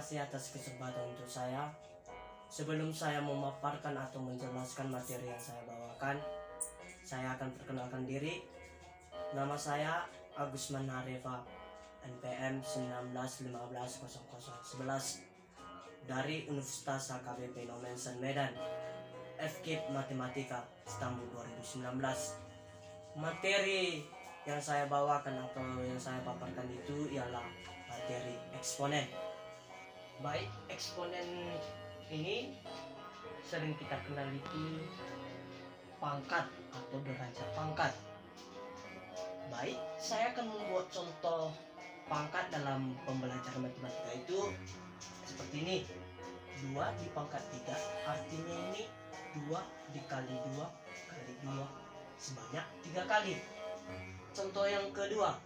kasih atas kesempatan untuk saya. Sebelum saya memaparkan atau menjelaskan materi yang saya bawakan, saya akan perkenalkan diri. Nama saya Agus Manareva, NPM 19150011 dari Universitas HKBP Nomensen Medan, FKIP Matematika Istanbul 2019. Materi yang saya bawakan atau yang saya paparkan itu ialah materi eksponen. Baik, eksponen ini sering kita kenal itu pangkat atau derajat pangkat. Baik, saya akan membuat contoh pangkat dalam pembelajaran matematika itu seperti ini. 2 di pangkat 3, artinya ini 2 dikali 2 kali 2 sebanyak 3 kali. Contoh yang kedua,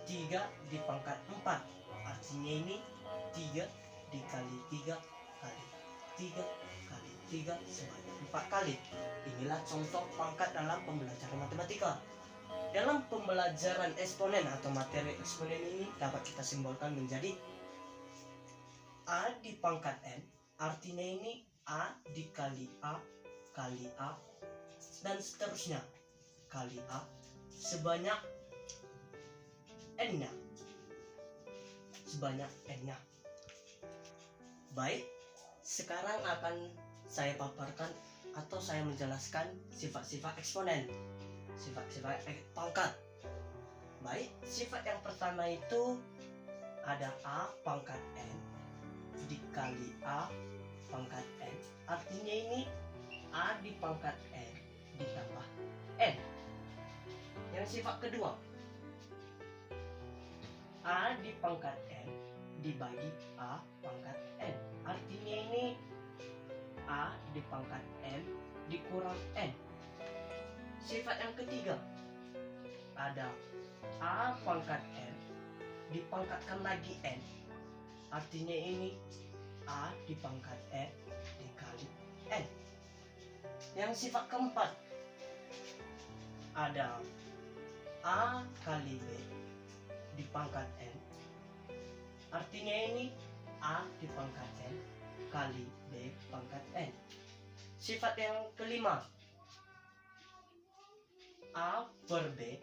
3 di pangkat 4, artinya ini 3 dikali 3 kali 3 kali 3 sebanyak 4 kali. Inilah contoh pangkat dalam pembelajaran matematika. Dalam pembelajaran eksponen atau materi eksponen ini dapat kita simbolkan menjadi A di pangkat N, artinya ini A dikali A kali A dan seterusnya kali A sebanyak N-nya. Baik, sekarang akan saya paparkan atau saya menjelaskan sifat-sifat eksponen, sifat-sifat pangkat. Baik, sifat yang pertama itu ada A pangkat N dikali A pangkat N, artinya ini A di pangkat N ditambah N. Yang sifat kedua, A di pangkat N dibagi A pangkat N, artinya ini A di pangkat N dikurang N. Sifat yang ketiga, ada A pangkat N dipangkatkan lagi N, artinya ini A di pangkat N dikali N. Yang sifat keempat, ada A kali B dipangkat N, artinya ini A di pangkat N kali B pangkat N. Sifat yang kelima, A per B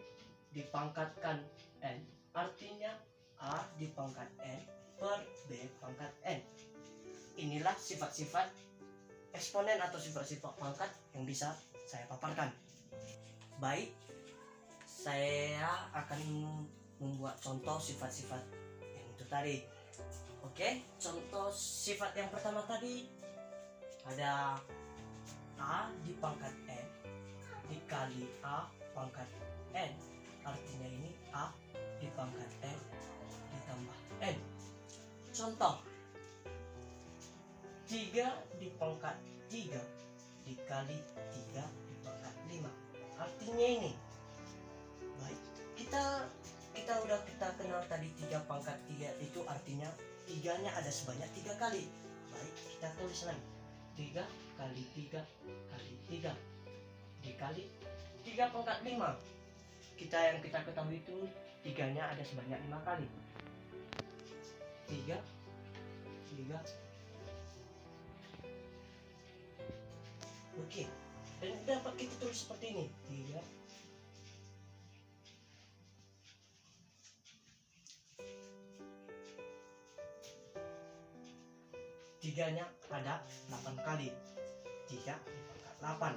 dipangkatkan N, artinya A di pangkat N per B pangkat N. Inilah sifat-sifat eksponen atau sifat-sifat pangkat yang bisa saya paparkan. Baik, saya akan membuat contoh sifat-sifat yang itu tadi. Oke, contoh sifat yang pertama tadi ada A di pangkat N dikali A pangkat N, artinya ini A di pangkat N ditambah N. Contoh 3 di pangkat 3 dikali 3 di pangkat 5, artinya ini. Baik, kita kenal tadi 3 pangkat 3 itu artinya 3-nya ada sebanyak 3 kali. Baik, kita tulis lagi 3 kali 3 kali 3 dikali 3 pangkat 5. Yang kita ketahui itu 3-nya ada sebanyak 5 kali. 3 Oke, dan dapat kita tulis seperti ini. 3-nya ada 8 kali. 3 dipangkat 8.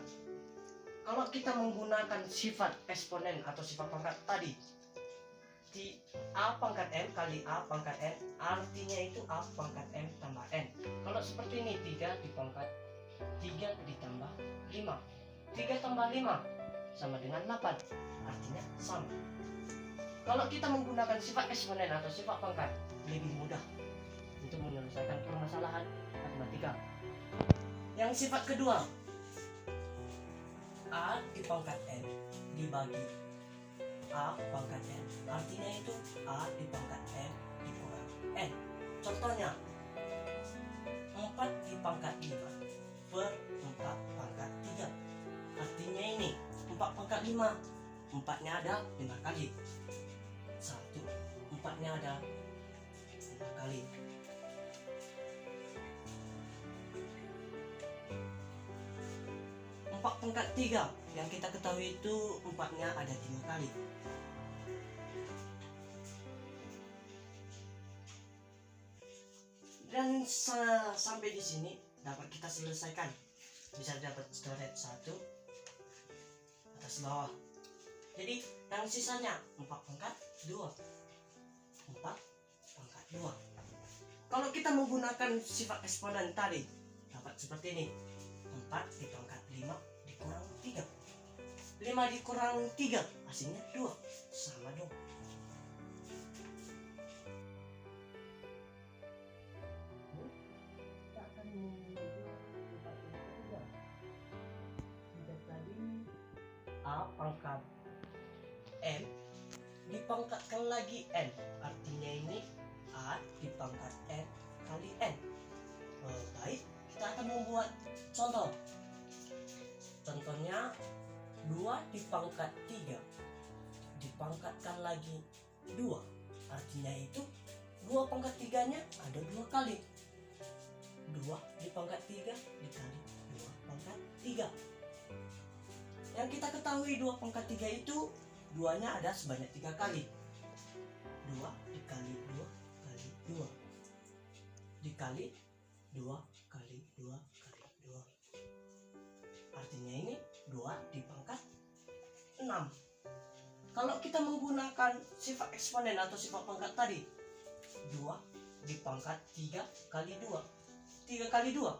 Kalau kita menggunakan sifat eksponen atau sifat pangkat tadi, di A pangkat N kali A pangkat N, artinya itu A pangkat N tambah N. Kalau seperti ini 3 di pangkat 3 ditambah 5, 3 tambah 5 sama dengan 8, artinya sama. Kalau kita menggunakan sifat eksponen atau sifat pangkat, lebih mudah untuk menyelesaikan permasalahan matematika. Yang sifat kedua, A di pangkat N dibagi A pangkat N, artinya itu A di pangkat N dikurang N. Contohnya 4 di pangkat 5 per 4 pangkat 3, artinya ini 4 pangkat 5, 4-nya ada 5 kali. 1, 4-nya ada 5 kali. pangkat 3. Yang kita ketahui itu 4-nya ada 3 kali. Dan sampai di sini dapat kita selesaikan. Bisa dapat coret 1 atas bawah. Jadi yang sisanya 4 pangkat 2. 4 pangkat 2. Kalau kita menggunakan sifat eksponen tadi, dapat seperti ini. 4 di pangkat 5 dikurang 3. 5 dikurang 3 hasilnya 2. Sama dong. Kita akan membuat sifat yang ketiga. Jika tadi A pangkat N dipangkatkan lagi N, artinya ini A dipangkat N kali N. Baik, kita akan membuat contoh. Contohnya 2 dipangkat 3 dipangkatkan lagi 2, artinya itu 2 pangkat 3-nya ada 2 kali. 2 dipangkat 3 dikali 2 pangkat 3. Yang kita ketahui 2 pangkat 3 itu 2-nya ada sebanyak 3 kali. 2 dikali 2 kali 2 dikali 2 kali 2 kali 2. Artinya ini 2 dipangkat 6. Kalau kita menggunakan sifat eksponen atau sifat pangkat tadi, 2 dipangkat 3 kali 2. 3 kali 2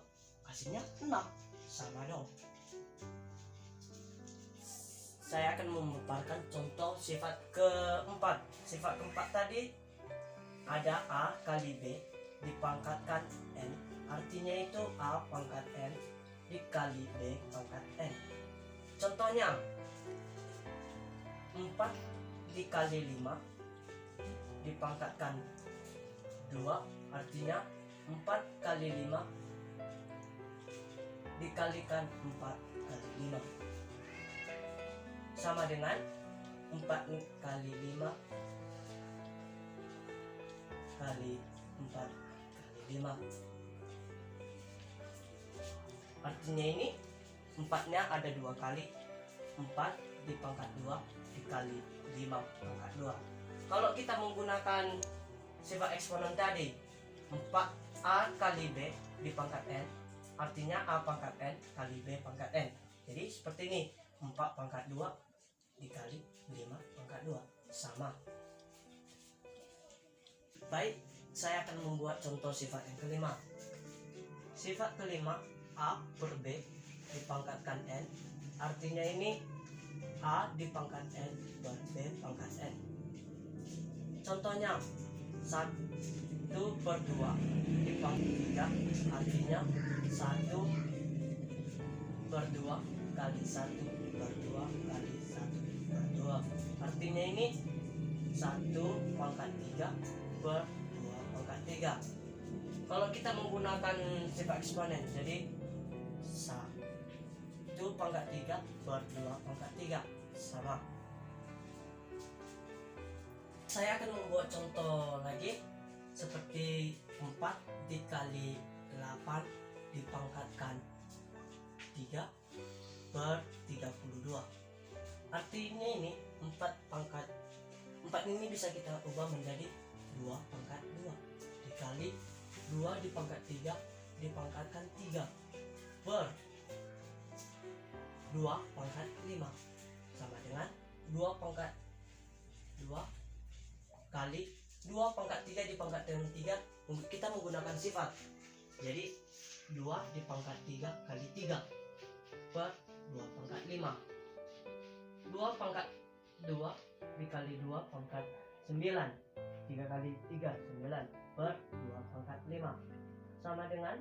hasilnya 6. Sama dong. Saya akan memaparkan contoh sifat keempat. Sifat keempat tadi ada A kali B dipangkatkan N, artinya itu A pangkat N dikali B pangkat N. Contohnya 4 dikali 5 dipangkatkan 2, artinya 4 kali 5 dikalikan 4 kali 5 sama dengan 4 kali 5 kali 4 kali 5. Artinya ini 4-nya ada 2 kali. 4 dipangkat 2 dikali 5 pangkat 2. Kalau kita menggunakan sifat eksponen tadi, 4A kali B dipangkat N, artinya A pangkat N kali B pangkat N. Jadi seperti ini, 4 pangkat 2 dikali 5 pangkat 2 sama. Baik, saya akan membuat contoh sifat yang kelima. Sifat kelima, A per B dipangkatkan N, artinya ini A dipangkat N per B pangkat N. Contohnya 1 per 2 dipangkat 3, artinya 1 per 2 kali 1 per 2 kali 1 per 2. Artinya ini 1 pangkat 3 per 2 pangkat 3. Kalau kita menggunakan sifat eksponen, jadi 1 pangkat 3 per 2 pangkat 3 sama. Saya akan membuat contoh lagi seperti 4 dikali 8 dipangkatkan 3 per 32. Artinya ini 4 pangkat 4 ini bisa kita ubah menjadi 2 pangkat 2 dikali 2 dipangkat 3 dipangkatkan 3 per 2 pangkat 5 sama dengan 2 pangkat 2 kali 2 pangkat 3 dipangkatkan 3. Kita menggunakan sifat, jadi 2 dipangkat 3 kali 3 per 2 pangkat 5. 2 pangkat 2 dikali 2 pangkat 9, 3 kali 3 9 per 2 pangkat 5 sama dengan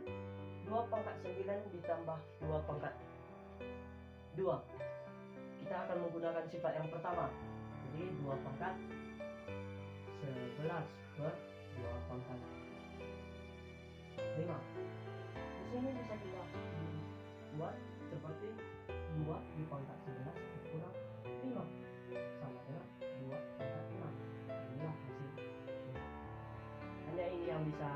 2 pangkat 9 ditambah 2 pangkat 2. Kita akan menggunakan sifat yang pertama, jadi 2 pangkat 11 per 2 pangkat 5. Di sini bisa kita buat seperti 2 di pangkat 11 kurang 5 sama dengan 2 pangkat 6. Inilah hasil. Hanya ini yang bisa